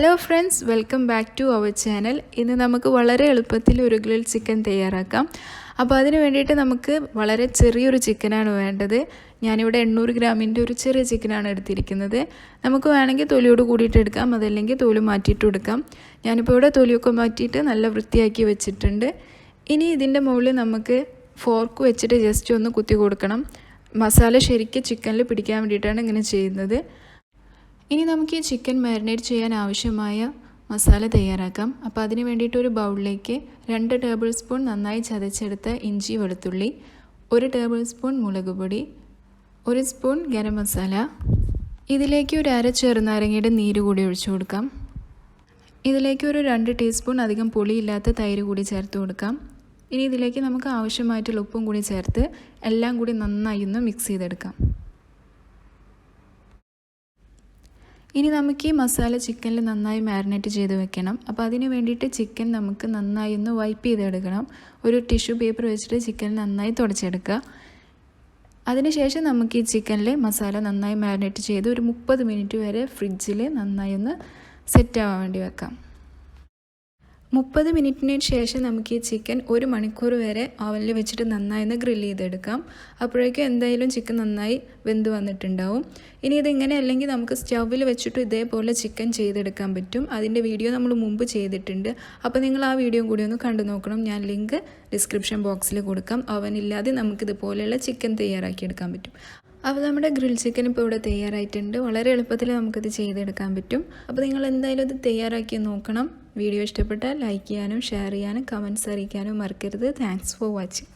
Hello friends, welcome back to our channel. ഇന്ന് നമുക്ക് വളരെ എളുപ്പത്തിൽ ഒരു ഗ്രിൽ ചിക്കൻ തയ്യാറാക്കാം. അപ്പോൾ അതിന് വേണ്ടിയിട്ട് നമുക്ക് വളരെ ചെറിയൊരു ചിക്കനാണ് വേണ്ടത്. ഞാനിവിടെ 800 ഗ്രാമിൻ്റെ ഒരു ചെറിയ ചിക്കനാണ് എടുത്തിരിക്കുന്നത്. നമുക്ക് വേണമെങ്കിൽ തൊലിയോട് കൂടിയിട്ട് എടുക്കാം, അതല്ലെങ്കിൽ തൊലി മാറ്റിയിട്ട് എടുക്കാം. ഞാനിപ്പോൾ ഇവിടെ തൊലിയൊക്കെ മാറ്റിയിട്ട് നല്ല വൃത്തിയാക്കി വെച്ചിട്ടുണ്ട്. ഇനി ഇതിൻ്റെ മുകളിൽ നമുക്ക് ഫോർക്ക് വെച്ചിട്ട് ജസ്റ്റ് ഒന്ന് കുത്തി കൊടുക്കണം. മസാല ശരിക്കും ചിക്കനിൽ പിടിക്കാൻ വേണ്ടിയിട്ടാണ് ഇങ്ങനെ ചെയ്യുന്നത്. ഇനി നമുക്ക് ഈ ചിക്കൻ മാരിനേറ്റ് ചെയ്യാൻ ആവശ്യമായ മസാല തയ്യാറാക്കാം. അപ്പോൾ അതിന് വേണ്ടിയിട്ട് ഒരു ബൗളിലേക്ക് 2 ടേബിൾ സ്പൂൺ നന്നായി ചതച്ചെടുത്ത ഇഞ്ചി വെളുത്തുള്ളി, 1 ടേബിൾ സ്പൂൺ മുളക് പൊടി, 1 സ്പൂൺ ഗരം മസാല, ഇതിലേക്ക് ഒരു അര ചെറുനാരങ്ങയുടെ നീര് കൂടി ഒഴിച്ചു കൊടുക്കാം. ഇതിലേക്ക് ഒരു 2 ടീസ്പൂൺ അധികം പുളിയില്ലാത്ത തൈര് കൂടി ചേർത്ത് കൊടുക്കാം. ഇനി ഇതിലേക്ക് നമുക്ക് ആവശ്യമായിട്ടുള്ള ഉപ്പും കൂടി ചേർത്ത് എല്ലാം കൂടി നന്നായി ഒന്ന് മിക്സ് ചെയ്തെടുക്കാം. ഇനി നമുക്ക് ഈ മസാല ചിക്കനിൽ നന്നായി മാരിനേറ്റ് ചെയ്ത് വെക്കണം. അപ്പോൾ അതിന് വേണ്ടിയിട്ട് ചിക്കൻ നമുക്ക് നന്നായി ഒന്ന് വൈപ്പ് ചെയ്തെടുക്കണം. ഒരു ടിഷ്യൂ പേപ്പർ വെച്ചിട്ട് ചിക്കൻ നന്നായി തുടച്ചെടുക്കുക. അതിനുശേഷം നമുക്ക് ഈ ചിക്കനിൽ മസാല നന്നായി മാരിനേറ്റ് ചെയ്ത് ഒരു 30 മിനിറ്റ് വരെ ഫ്രിഡ്ജിൽ നന്നായി ഒന്ന് സെറ്റ് ആവാൻ വേണ്ടി വെക്കാം. 30 മിനിറ്റിന് ശേഷം നമുക്ക് ഈ ചിക്കൻ 1 മണിക്കൂർ വരെ ഓവനിൽ വെച്ചിട്ട് നന്നായി ഒന്ന് ഗ്രിൽ ചെയ്തെടുക്കാം. അപ്പോഴേക്കും എന്തായാലും ചിക്കൻ നന്നായി വെന്ത് വന്നിട്ടുണ്ടാവും. ഇനി ഇതിങ്ങനെ അല്ലെങ്കിൽ നമുക്ക് സ്റ്റൗവിൽ വെച്ചിട്ട് ഇതേപോലെ ചിക്കൻ ചെയ്തെടുക്കാൻ പറ്റും. അതിൻ്റെ വീഡിയോ നമ്മൾ മുമ്പ് ചെയ്തിട്ടുണ്ട്. അപ്പോൾ നിങ്ങൾ ആ വീഡിയോ കൂടി ഒന്ന് കണ്ടു നോക്കണം. ഞാൻ ലിങ്ക് ഡിസ്ക്രിപ്ഷൻ ബോക്സിൽ കൊടുക്കാം. ഓവനില്ലാതെ നമുക്കിതുപോലെയുള്ള ചിക്കൻ തയ്യാറാക്കിയെടുക്കാൻ പറ്റും. അപ്പോൾ നമ്മുടെ ഗ്രിൽ ചിക്കൻ ഇപ്പോൾ ഇവിടെ തയ്യാറായിട്ടുണ്ട്. വളരെ എളുപ്പത്തിൽ നമുക്കിത് ചെയ്തെടുക്കാൻ പറ്റും. അപ്പോൾ നിങ്ങൾ എന്തായാലും ഇത് തയ്യാറാക്കി നോക്കണം. വീഡിയോ ഇഷ്ടപ്പെട്ടാൽ ലൈക്ക് ചെയ്യാനും ഷെയർ ചെയ്യാനും കമൻറ്റ്സ് അറിയിക്കാനും മറക്കരുത്. Thanks for watching.